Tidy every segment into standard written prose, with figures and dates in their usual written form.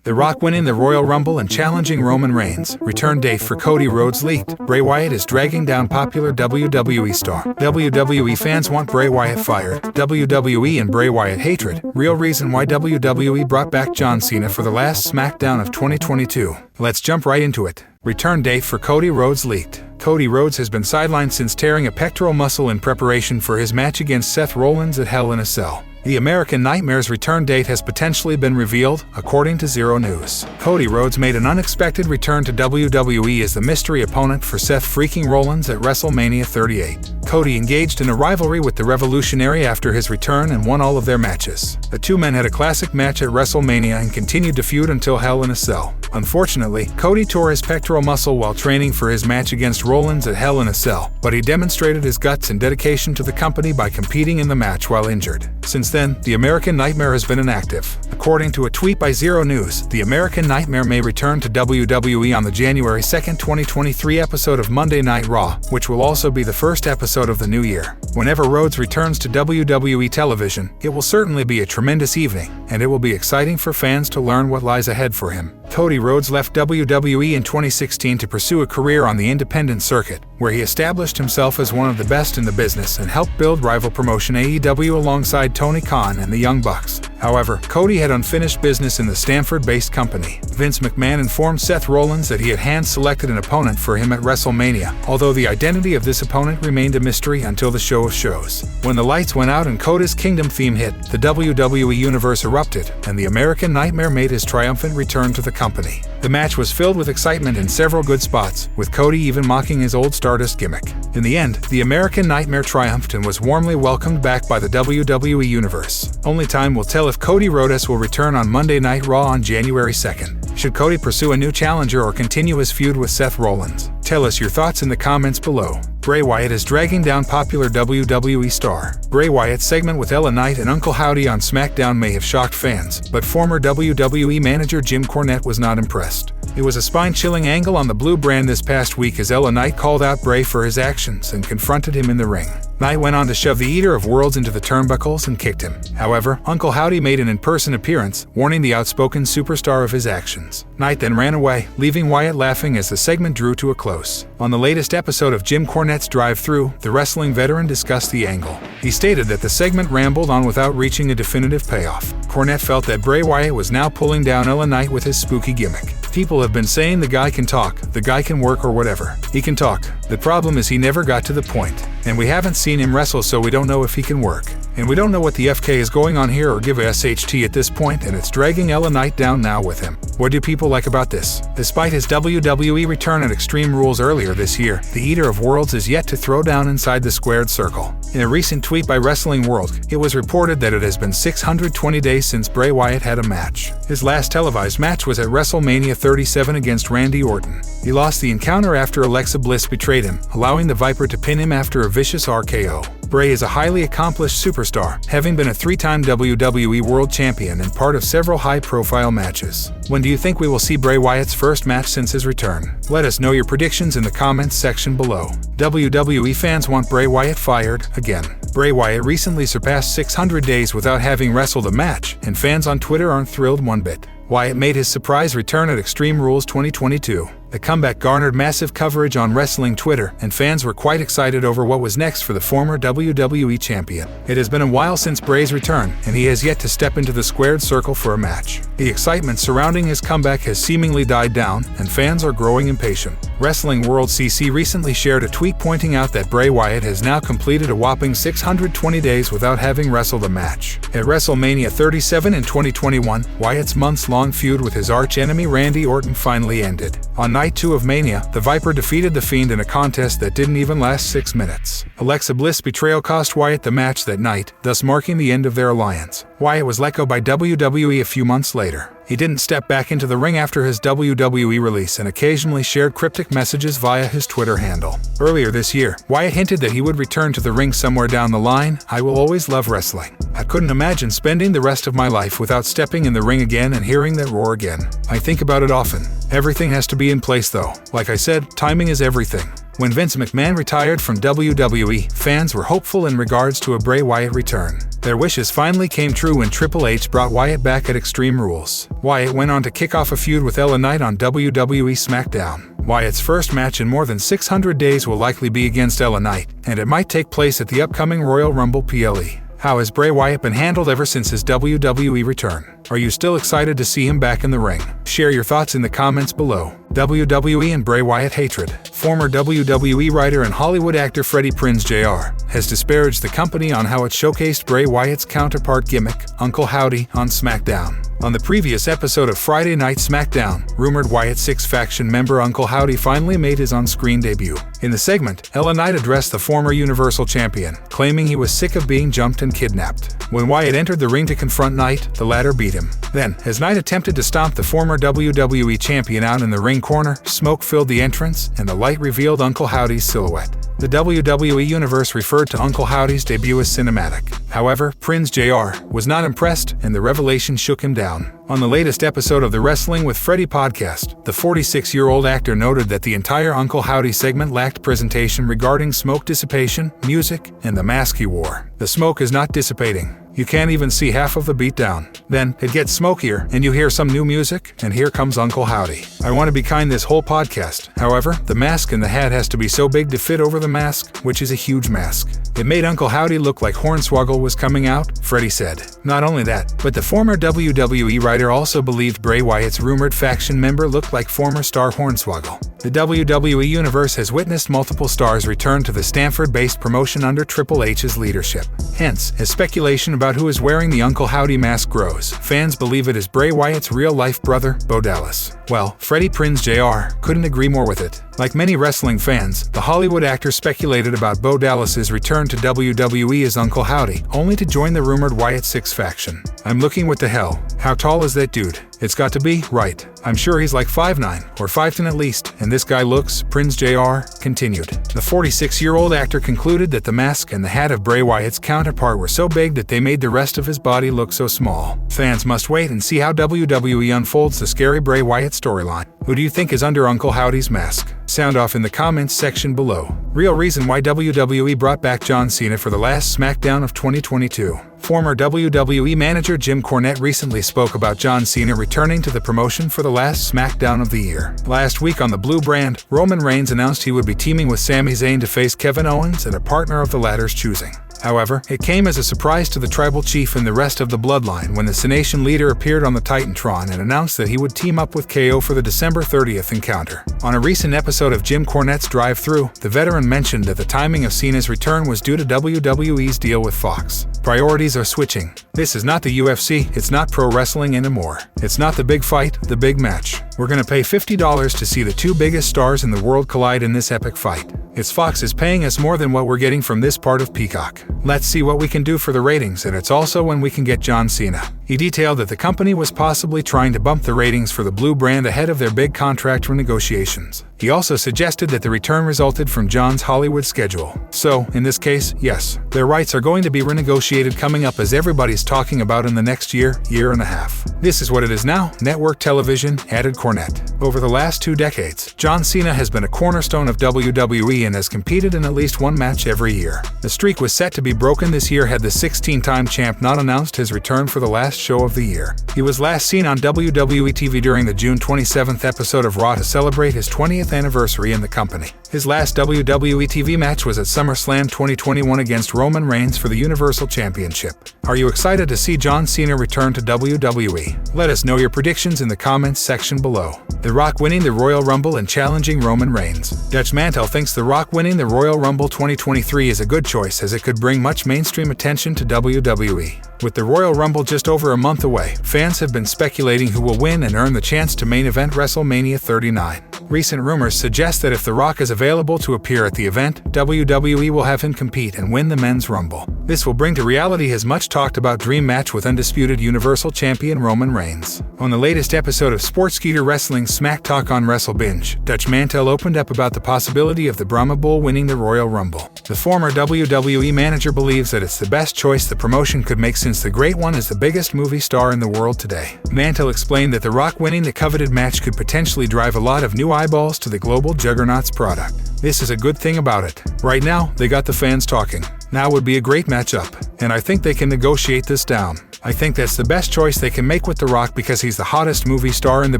The Rock winning the Royal Rumble and challenging Roman Reigns. Return date for Cody Rhodes leaked. Bray Wyatt is dragging down popular WWE star. WWE fans want Bray Wyatt fired. WWE and Bray Wyatt hatred. Real reason why WWE brought back John Cena for the last SmackDown of 2022. Let's jump right into it. Return date for Cody Rhodes leaked. Cody Rhodes has been sidelined since tearing a pectoral muscle in preparation for his match against Seth Rollins at Hell in a Cell. The American Nightmare's return date has potentially been revealed, according to Zero News. Cody Rhodes made an unexpected return to WWE as the mystery opponent for Seth freaking Rollins at WrestleMania 38. Cody engaged in a rivalry with the Revolutionary after his return and won all of their matches. The two men had a classic match at WrestleMania and continued to feud until Hell in a Cell. Unfortunately, Cody tore his pectoral muscle while training for his match against Rollins at Hell in a Cell, but he demonstrated his guts and dedication to the company by competing in the match while injured. Since then, the American Nightmare has been inactive. According to a tweet by Zero News, the American Nightmare may return to WWE on the January 2, 2023 episode of Monday Night Raw, which will also be the first episode of the new year. Whenever Rhodes returns to WWE television, it will certainly be a tremendous evening, and it will be exciting for fans to learn what lies ahead for him. Cody Rhodes left WWE in 2016 to pursue a career on the independent circuit, where he established himself as one of the best in the business and helped build rival promotion AEW alongside Tony Khan and the Young Bucks. However, Cody had unfinished business in the Stanford-based company. Vince McMahon informed Seth Rollins that he had hand-selected an opponent for him at WrestleMania, although the identity of this opponent remained a mystery until the show of shows. When the lights went out and Cody's Kingdom theme hit, the WWE Universe erupted, and the American Nightmare made his triumphant return to the company. The match was filled with excitement and several good spots, with Cody even mocking his old Stardust gimmick. In the end, the American Nightmare triumphed and was warmly welcomed back by the WWE Universe. Only time will tell if Cody Rhodes will return on Monday Night Raw on January 2nd. Should Cody pursue a new challenger or continue his feud with Seth Rollins? Tell us your thoughts in the comments below. Bray Wyatt is dragging down popular WWE star. Bray Wyatt's segment with LA Knight and Uncle Howdy on SmackDown may have shocked fans, but former WWE manager Jim Cornette was not impressed. It was a spine-chilling angle on the Blue brand this past week as LA Knight called out Bray for his actions and confronted him in the ring. Knight went on to shove the Eater of Worlds into the turnbuckles and kicked him. However, Uncle Howdy made an in-person appearance, warning the outspoken superstar of his actions. Knight then ran away, leaving Wyatt laughing as the segment drew to a close. On the latest episode of Jim Cornette's Drive-Thru, the wrestling veteran discussed the angle. He stated that the segment rambled on without reaching a definitive payoff. Cornette felt that Bray Wyatt was now pulling down LA Knight with his spooky gimmick. People have been saying the guy can talk, the guy can work or whatever. He can talk. The problem is he never got to the point. And we haven't seen him wrestle, so we don't know if he can work. And we don't know what the FK is going on here or give a SHT at this point, and it's dragging LA Knight down now with him. What do people like about this? Despite his WWE return at Extreme Rules earlier this year, the Eater of Worlds is yet to throw down inside the squared circle. In a recent tweet by Wrestling World, it was reported that it has been 620 days since Bray Wyatt had a match. His last televised match was at WrestleMania 37 against Randy Orton. He lost the encounter after Alexa Bliss betrayed him, allowing the Viper to pin him after a vicious RKO. Bray is a highly accomplished superstar, having been a three-time WWE World Champion and part of several high-profile matches. When do you think we will see Bray Wyatt's first match since his return? Let us know your predictions in the comments section below. WWE fans want Bray Wyatt fired again. Bray Wyatt recently surpassed 600 days without having wrestled a match, and fans on Twitter aren't thrilled one bit. Wyatt made his surprise return at Extreme Rules 2022. The comeback garnered massive coverage on wrestling Twitter, and fans were quite excited over what was next for the former WWE champion. It has been a while since Bray's return, and he has yet to step into the squared circle for a match. The excitement surrounding his comeback has seemingly died down, and fans are growing impatient. Wrestling World CC recently shared a tweet pointing out that Bray Wyatt has now completed a whopping 620 days without having wrestled a match. At WrestleMania 37 in 2021, Wyatt's months-long feud with his arch-enemy Randy Orton finally ended. On Night 2 of Mania, the Viper defeated The Fiend in a contest that didn't even last 6 minutes. Alexa Bliss' betrayal cost Wyatt the match that night, thus marking the end of their alliance. Wyatt was let go by WWE a few months later. He didn't step back into the ring after his WWE release and occasionally shared cryptic messages via his Twitter handle. Earlier this year, Wyatt hinted that he would return to the ring somewhere down the line. "I will always love wrestling. I couldn't imagine spending the rest of my life without stepping in the ring again and hearing that roar again. I think about it often. Everything has to be in place though. Like I said, timing is everything." When Vince McMahon retired from WWE, fans were hopeful in regards to a Bray Wyatt return. Their wishes finally came true when Triple H brought Wyatt back at Extreme Rules. Wyatt went on to kick off a feud with LA Knight on WWE SmackDown. Wyatt's first match in more than 600 days will likely be against LA Knight, and it might take place at the upcoming Royal Rumble PLE. How has Bray Wyatt been handled ever since his WWE return? Are you still excited to see him back in the ring? Share your thoughts in the comments below. WWE and Bray Wyatt hatred. Former WWE writer and Hollywood actor Freddie Prinze Jr. has disparaged the company on how it showcased Bray Wyatt's counterpart gimmick, Uncle Howdy, on SmackDown. On the previous episode of Friday Night SmackDown, rumored Wyatt Six faction member Uncle Howdy finally made his on-screen debut. In the segment, LA Knight addressed the former Universal Champion, claiming he was sick of being jumped and kidnapped. When Wyatt entered the ring to confront Knight, the latter beat him. Then, as Knight attempted to stomp the former WWE Champion out in the ring corner, smoke filled the entrance, and the light revealed Uncle Howdy's silhouette. The WWE Universe referred to Uncle Howdy's debut as cinematic. However, Prinze Jr. was not impressed, and the revelation shook him down. On the latest episode of the Wrestling with Freddie podcast, the 46-year-old actor noted that the entire Uncle Howdy segment lacked presentation regarding smoke dissipation, music, and the mask he wore. The smoke is not dissipating. You can't even see half of the beatdown. Then, it gets smokier, and you hear some new music, and here comes Uncle Howdy. I want to be kind this whole podcast. However, the mask and the hat has to be so big to fit over the mask, which is a huge mask. It made Uncle Howdy look like Hornswoggle was coming out, Freddie said. Not only that, but the former WWE writer also believed Bray Wyatt's rumored faction member looked like former star Hornswoggle. The WWE Universe has witnessed multiple stars return to the Stanford-based promotion under Triple H's leadership. Hence, as speculation about who is wearing the Uncle Howdy mask grows, fans believe it is Bray Wyatt's real-life brother, Bo Dallas. Well, Freddie Prinze Jr. couldn't agree more with it. Like many wrestling fans, the Hollywood actor speculated about Bo Dallas's return to WWE as Uncle Howdy, only to join the rumored Wyatt Six faction. I'm looking what the hell. How tall is that dude? It's got to be, right. I'm sure he's like 5'9", or 5'10" at least, and this guy looks, Prinze Jr. continued. The 46-year-old actor concluded that the mask and the hat of Bray Wyatt's counterpart were so big that they made the rest of his body look so small. Fans must wait and see how WWE unfolds the scary Bray Wyatt storyline. Who do you think is under Uncle Howdy's mask? Sound off in the comments section below. Real reason why WWE brought back John Cena for the last SmackDown of 2022. Former WWE manager Jim Cornette recently spoke about John Cena returning to the promotion for the last SmackDown of the year. Last week on the Blue brand, Roman Reigns announced he would be teaming with Sami Zayn to face Kevin Owens and a partner of the latter's choosing. However, it came as a surprise to the tribal chief and the rest of the bloodline when the Cenation leader appeared on the Titantron and announced that he would team up with KO for the December 30th encounter. On a recent episode of Jim Cornette's Drive-Thru, the veteran mentioned that the timing of Cena's return was due to WWE's deal with Fox. Priorities are switching. This is not the UFC, it's not pro wrestling anymore. It's not the big fight, the big match. We're gonna pay $50 to see the two biggest stars in the world collide in this epic fight. It's Fox is paying us more than what we're getting from this part of Peacock. Let's see what we can do for the ratings, and it's also when we can get John Cena. He detailed that the company was possibly trying to bump the ratings for the Blue brand ahead of their big contract renegotiations. He also suggested that the return resulted from John's Hollywood schedule. So, in this case, yes, their rights are going to be renegotiated coming up as everybody's talking about in the next year and a half. This is what it is now, network television, added Cornette. Over the last 2 decades, John Cena has been a cornerstone of WWE and has competed in at least one match every year. The streak was set to be broken this year had the 16-time champ not announced his return for the last show of the year. He was last seen on WWE TV during the June 27th episode of Raw to celebrate his 20th anniversary in the company. His last WWE TV match was at SummerSlam 2021 against Roman Reigns for the Universal Championship. Are you excited to see John Cena return to WWE? Let us know your predictions in the comments section below. The Rock winning the Royal Rumble and challenging Roman Reigns. Dutch Mantel thinks The Rock winning the Royal Rumble 2023 is a good choice as it could bring much mainstream attention to WWE. With the Royal Rumble just over a month away, fans have been speculating who will win and earn the chance to main event WrestleMania 39. Recent rumors suggest that if The Rock is available to appear at the event, WWE will have him compete and win the Men's Rumble. This will bring to reality his much-talked-about dream match with undisputed Universal Champion Roman Reigns. On the latest episode of Sportskeeda Wrestling's Smack Talk on WrestleBinge, Dutch Mantel opened up about the possibility of the Brahma Bull winning the Royal Rumble. The former WWE manager believes that it's the best choice the promotion could make since the Great One is the biggest movie star in the world today. Mantel explained that The Rock winning the coveted match could potentially drive a lot of new eyeballs to the global Juggernaut's product. This is a good thing about it. Right now, they got the fans talking. Now would be a great matchup, and I think they can negotiate this down. I think that's the best choice they can make with The Rock because he's the hottest movie star in the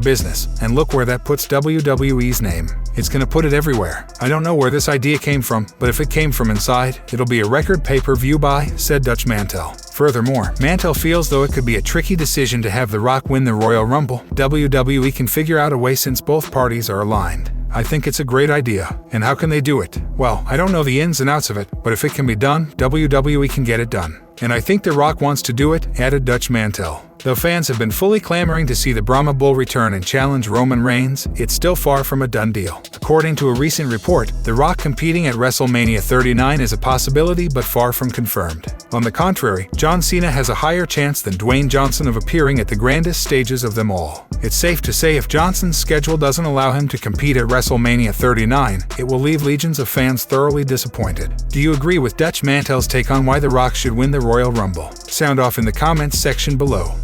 business, and look where that puts WWE's name. It's gonna put it everywhere. I don't know where this idea came from, but if it came from inside, it'll be a record pay-per-view buy, said Dutch Mantel. Furthermore, Mantel feels though it could be a tricky decision to have The Rock win the Royal Rumble. WWE can figure out a way since both parties are aligned. I think it's a great idea. And how can they do it? Well, I don't know the ins and outs of it, but if it can be done, WWE can get it done. And I think The Rock wants to do it, added Dutch Mantel. Though fans have been fully clamoring to see the Brahma Bull return and challenge Roman Reigns, it's still far from a done deal. According to a recent report, The Rock competing at WrestleMania 39 is a possibility but far from confirmed. On the contrary, John Cena has a higher chance than Dwayne Johnson of appearing at the grandest stages of them all. It's safe to say if Johnson's schedule doesn't allow him to compete at WrestleMania 39, it will leave legions of fans thoroughly disappointed. Do you agree with Dutch Mantel's take on why The Rock should win the Royal Rumble? Sound off in the comments section below.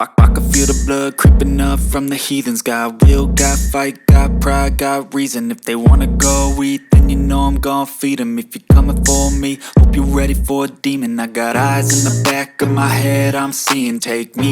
I can feel the blood creeping up from the heathens. Got will, got fight, got pride, got reason. If they wanna go eat, then you know I'm gon' feed them. If you're coming for me, hope you're ready for a demon. I got eyes in the back of my head, I'm seeing. Take me